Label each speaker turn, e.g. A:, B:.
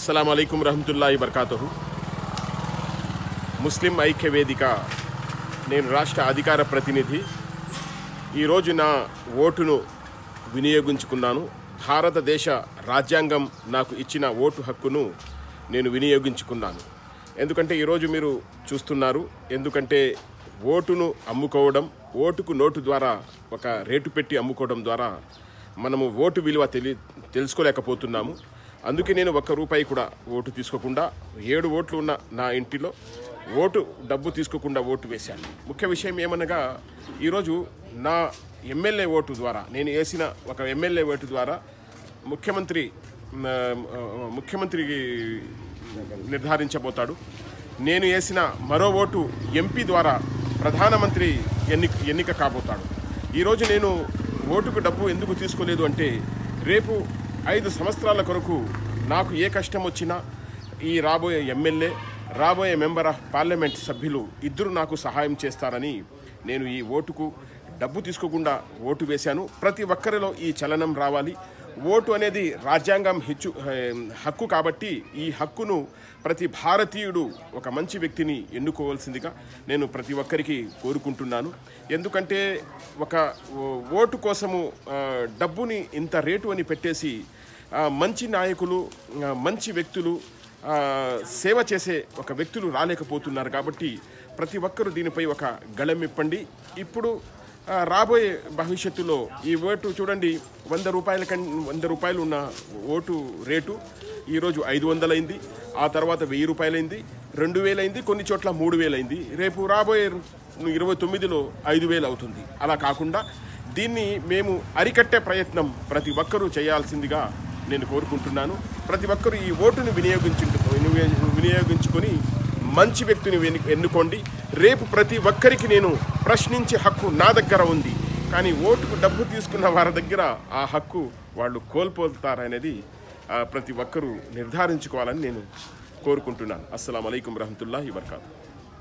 A: అస్సలాము అలైకుం రహమతుల్లాహి బర్కాతుహు. ముస్లిం ఐక్య వేదిక, నేను రాష్ట్ర అధికార ప్రతినిధి. ఈరోజు నా ఓటును వినియోగించుకున్నాను. భారతదేశ రాజ్యాంగం నాకు ఇచ్చిన ఓటు హక్కును నేను వినియోగించుకున్నాను. ఎందుకంటే ఈరోజు మీరు చూస్తున్నారు, ఎందుకంటే ఓటును అమ్ముకోవడం, ఓటుకు నోటు ద్వారా ఒక రేటు పెట్టి అమ్ముకోవడం ద్వారా మనము ఓటు విలువ తెలుసుకోలేకపోతున్నాము. అందుకే నేను ₹1 కూడా ఓటు తీసుకోకుండా 7 ఓట్లు ఉన్న నా ఇంటిలో ఓటు డబ్బు తీసుకోకుండా ఓటు వేశాను. ముఖ్య విషయం ఏమనగా, ఈరోజు నా ఎమ్మెల్యే ఓటు ద్వారా, నేను వేసిన ఒక ఎమ్మెల్యే ఓటు ద్వారా ముఖ్యమంత్రి నిర్ధారించబోతాడు. నేను వేసిన మరో ఓటు ఎంపీ ద్వారా ప్రధానమంత్రి ఎన్నిక కాబోతాడు. ఈరోజు నేను ఓటుకు డబ్బు ఎందుకు తీసుకోలేదు అంటే, రేపు 5 సంవత్సరాల కొరకు నాకు ఏ కష్టం వచ్చినా ఈ రాబోయే ఎమ్మెల్యే, రాబోయే మెంబర్ ఆఫ్ పార్లమెంట్ సభ్యులు ఇద్దరు నాకు సహాయం చేస్తారని నేను ఈ ఓటుకు డబ్బు తీసుకోకుండా ఓటు వేశాను. ప్రతి ఒక్కరిలో ఈ చలనం రావాలి. ఓటు అనేది రాజ్యాంగం హక్కు కాబట్టి ఈ హక్కును ప్రతి భారతీయుడు ఒక మంచి వ్యక్తిని ఎన్నుకోవాల్సిందిగా నేను ప్రతి ఒక్కరికి కోరుకుంటున్నాను. ఎందుకంటే ఒక ఓటు కోసము డబ్బుని ఇంత రేటు అని పెట్టేసి మంచి నాయకులు, మంచి వ్యక్తులు, సేవ చేసే ఒక వ్యక్తులు రాలేకపోతున్నారు. కాబట్టి ప్రతి ఒక్కరూ దీనిపై ఒక గళమిప్పండి. ఇప్పుడు రాబోయే భవిష్యత్తులో ఈ ఓటు చూడండి, ₹100 ఉన్న ఓటు రేటు ఈరోజు 500 అయింది, ఆ తర్వాత ₹1000 అయింది, 2000 అయింది, కొన్ని చోట్ల 3000 అయింది. రేపు రాబోయే 29లో 5000 అవుతుంది. అలా కాకుండా దీన్ని మేము అరికట్టే ప్రయత్నం ప్రతి ఒక్కరూ చేయాల్సిందిగా నేను కోరుకుంటున్నాను. ప్రతి ఒక్కరూ ఈ ఓటును వినియోగించుకొని మంచి వ్యక్తిని ఎన్నుకోండి. రేపు ప్రతి ఒక్కరికి నేను ప్రశ్నించే హక్కు నా దగ్గర ఉంది. కానీ ఓటుకు డబ్బు తీసుకున్న వారి దగ్గర ఆ హక్కు వాళ్ళు కోల్పోతారనేది ప్రతి ఒక్కరూ నిర్ధారించుకోవాలని నేను కోరుకుంటున్నాను. అస్సలాము అలైకుం రహమతుల్లాహి వబర్కాతుహు.